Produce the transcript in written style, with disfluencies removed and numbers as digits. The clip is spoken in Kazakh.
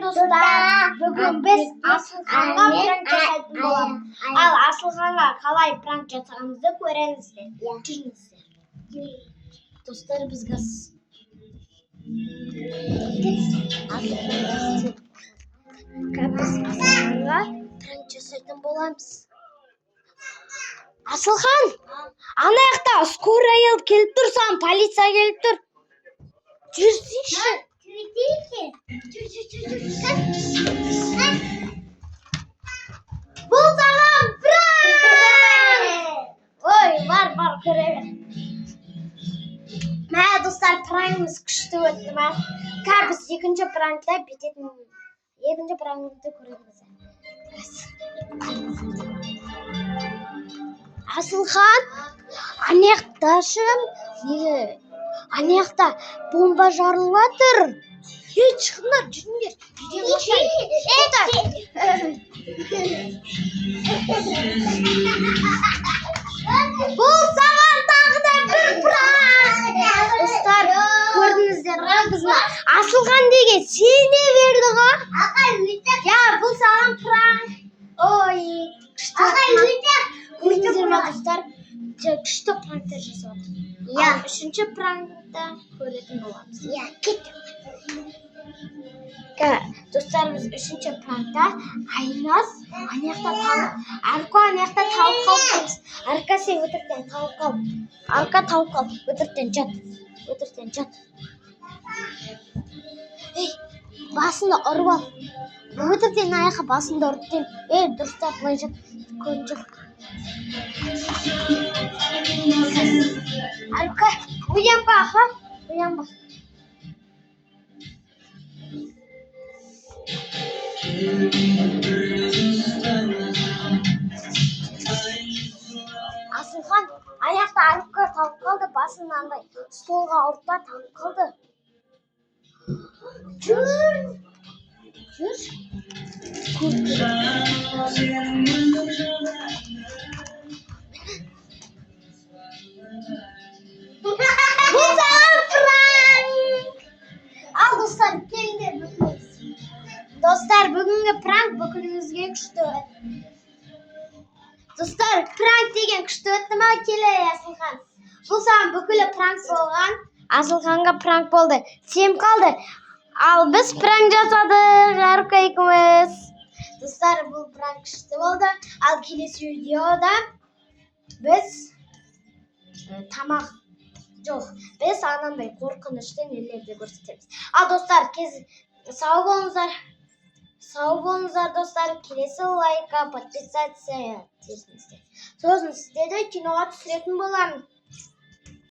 достар, бүгін біз Асылханға пранк жасайтын боламыз. Ал Асылханға қалай пранк жасағанымызды көріңіздер. Жүріңіздер. Достар, біз газ. Біз Асылханға пранк жасайтын боламыз. Асылхан, ана жақта скорая келіп тұр, саған полиция келіп тұр. Жүрсейші. Бұл саған пранк! Ой, бар, көре бер. Мә, достар, пранкымыз күшті өтті ма? Біз екінші пранкта бітетін. Екінші пранкты көреміз. Асылхан, анаяқта бомба жарылып жатыр. Шығыңдар, жүріңдер. Бұл саған тағы да бір пранк. Достар, көрдіңіздер ме бізді? Асылхан деген сене берді ғой. Я, бұл саған пранк. Ой, көрдіңіздер ме достар? Күшті пранктар жасап жатыр. Үшінші пранкта көретін боламыз. Достар, біз үшінші пранкта Айназ анаяқта Арқа анаяқта тауып қалыппыз. Арқа, сен өтіріктен тауып қал. Арқа тауып қал. Өтіріктен жат. Ей, басында ұрып ал. Өтіріктен аяққа басында ұрып дем. Ей, дұрыстап былай жат. Көн жат. Арқа, оянба, аха. Оянба. Асылхан, аяқта Арқа тауып қалды, басында андай столға ұртта тауып қалды. Жүр. Бұл саған пранк! Ал достар, келіңдер бүгінгі. Достар, бүгінгі пранк бүкіліңізге күшті өтті. Достар, пранк деген күшті өтті ма? Келе, Асылхан. Бұл саған бүкілі пранк болған. Асылханға пранк болды. Сем қалды. Ал біз пранк жасадық. Арқа екеуміз. Достар, бұл пранк күшті болды. Ал келесі видеода біз тамақ жоқ. Біз анандай қорқынышты нелерді көрсетеміз. Ал достар, сау болыңыздар. Достар. Келесі лайкқа подписаться етіңіздер. Сосын сіздерді киноға түсіретін боламын.